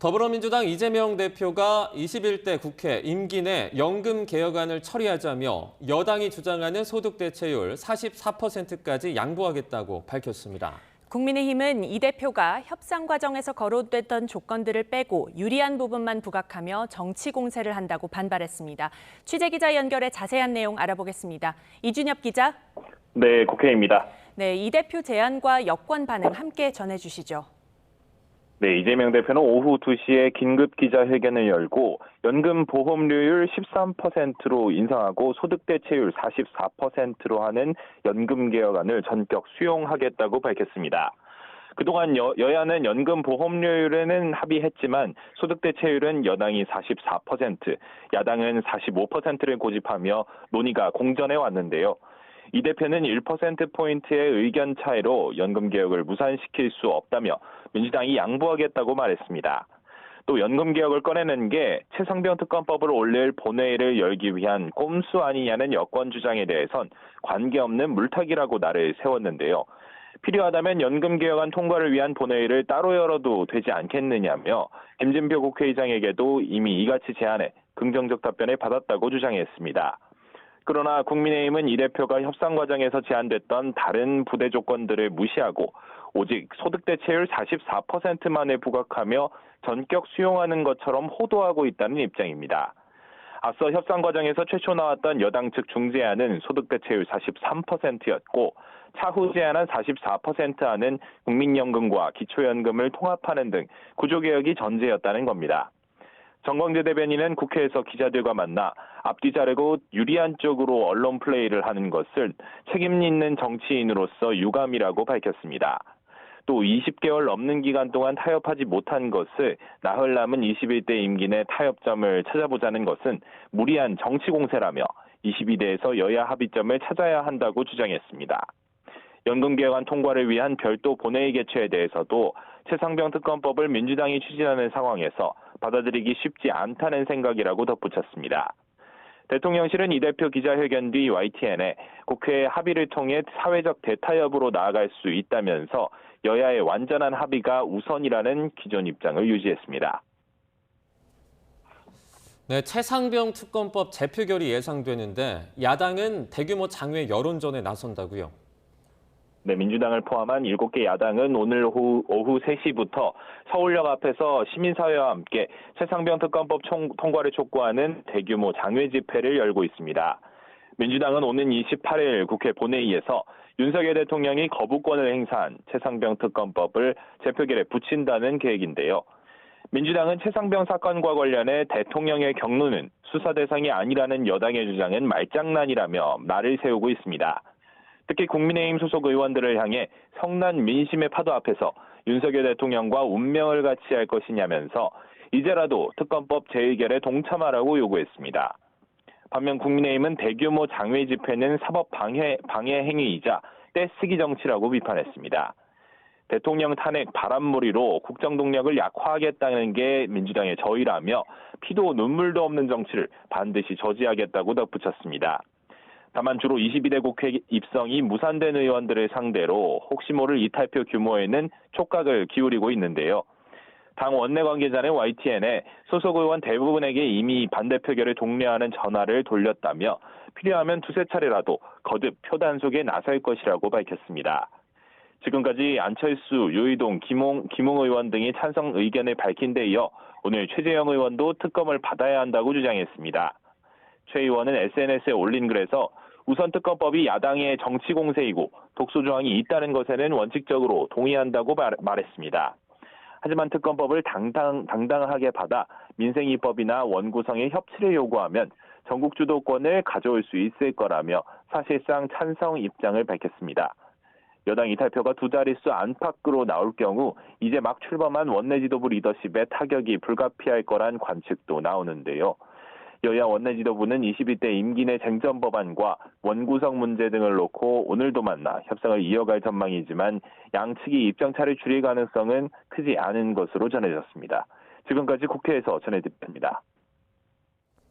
더불어민주당 이재명 대표가 21대 국회 임기 내 연금 개혁안을 처리하자며 여당이 주장하는 소득 대체율 44%까지 양보하겠다고 밝혔습니다. 국민의힘은 이 대표가 협상 과정에서 거론됐던 조건들을 빼고 유리한 부분만 부각하며 정치 공세를 한다고 반발했습니다. 취재기자 연결해 자세한 내용 알아보겠습니다. 이준엽 기자. 네, 국회입니다. 네, 이 대표 제안과 여권 반응 함께 전해주시죠. 네, 이재명 대표는 오후 2시에 긴급 기자회견을 열고 연금 보험료율 13%로 인상하고 소득 대체율 44%로 하는 연금 개혁안을 전격 수용하겠다고 밝혔습니다. 그동안 여야는 연금 보험료율에는 합의했지만 소득 대체율은 여당이 44%, 야당은 45%를 고집하며 논의가 공전해 왔는데요. 이 대표는 1%포인트의 의견 차이로 연금 개혁을 무산시킬 수 없다며 민주당이 양보하겠다고 말했습니다. 또 연금 개혁을 꺼내는 게 최상병 특검법을 올릴 본회의를 열기 위한 꼼수 아니냐는 여권 주장에 대해선 관계없는 물타기라고 날을 세웠는데요. 필요하다면 연금 개혁안 통과를 위한 본회의를 따로 열어도 되지 않겠느냐며 김진표 국회의장에게도 이미 이같이 제안해 긍정적 답변을 받았다고 주장했습니다. 그러나 국민의힘은 이 대표가 협상 과정에서 제안됐던 다른 부대 조건들을 무시하고 오직 소득 대체율 44%만에 부각하며 전격 수용하는 것처럼 호도하고 있다는 입장입니다. 앞서 협상 과정에서 최초 나왔던 여당 측 중재안은 소득 대체율 43%였고 차후 제안한 44%안은 국민연금과 기초연금을 통합하는 등 구조개혁이 전제였다는 겁니다. 정광재 대변인은 국회에서 기자들과 만나 앞뒤 자르고 유리한 쪽으로 언론 플레이를 하는 것을 책임 있는 정치인으로서 유감이라고 밝혔습니다. 또 20개월 넘는 기간 동안 타협하지 못한 것을 나흘 남은 21대 임기 내 타협점을 찾아보자는 것은 무리한 정치 공세라며 22대에서 여야 합의점을 찾아야 한다고 주장했습니다. 연금 개혁안 통과를 위한 별도 본회의 개최에 대해서도 최상병 특검법을 민주당이 추진하는 상황에서 받아들이기 쉽지 않다는 생각이라고 덧붙였습니다. 대통령실은 이 대표 기자회견 뒤 YTN에 국회의 합의를 통해 사회적 대타협으로 나아갈 수 있다면서 여야의 완전한 합의가 우선이라는 기존 입장을 유지했습니다. 네, 최상병 특검법 재표결이 예상되는데 야당은 대규모 장외 여론전에 나선다고요. 네, 민주당을 포함한 7개 야당은 오늘 오후 3시부터 서울역 앞에서 시민사회와 함께 최상병 특검법 통과를 촉구하는 대규모 장외 집회를 열고 있습니다. 민주당은 오는 28일 국회 본회의에서 윤석열 대통령이 거부권을 행사한 최상병 특검법을 재표결에 붙인다는 계획인데요. 민주당은 최상병 사건과 관련해 대통령의 경로는 수사 대상이 아니라는 여당의 주장은 말장난이라며 말을 세우고 있습니다. 특히 국민의힘 소속 의원들을 향해 성난 민심의 파도 앞에서 윤석열 대통령과 운명을 같이 할 것이냐면서 이제라도 특검법 재의결에 동참하라고 요구했습니다. 반면 국민의힘은 대규모 장외 집회는 사법 방해 행위이자 떼쓰기 정치라고 비판했습니다. 대통령 탄핵 바람몰이로 국정 동력을 약화하겠다는 게 민주당의 저의라며 피도 눈물도 없는 정치를 반드시 저지하겠다고 덧붙였습니다. 다만 주로 22대 국회 입성이 무산된 의원들을 상대로 혹시 모를 이탈표 규모에는 촉각을 기울이고 있는데요. 당 원내 관계자는 YTN에 소속 의원 대부분에게 이미 반대 표결을 독려하는 전화를 돌렸다며 필요하면 두세 차례라도 거듭 표단속에 나설 것이라고 밝혔습니다. 지금까지 안철수, 유의동, 김웅 의원 등이 찬성 의견을 밝힌 데 이어 오늘 최재형 의원도 특검을 받아야 한다고 주장했습니다. 최 의원은 SNS에 올린 글에서 우선 특검법이 야당의 정치 공세이고 독소 조항이 있다는 것에는 원칙적으로 동의한다고 말했습니다. 하지만 특검법을 당당하게 받아 민생이법이나 원구성의 협치를 요구하면 전국 주도권을 가져올 수 있을 거라며 사실상 찬성 입장을 밝혔습니다. 여당 이탈표가 두 자릿수 안팎으로 나올 경우 이제 막 출범한 원내 지도부 리더십에 타격이 불가피할 거란 관측도 나오는데요. 여야 원내 지도부는 21대 임기 내 쟁점 법안과 원구성 문제 등을 놓고 오늘도 만나 협상을 이어갈 전망이지만 양측이 입장차를 줄일 가능성은 크지 않은 것으로 전해졌습니다. 지금까지 국회에서 전해드립니다.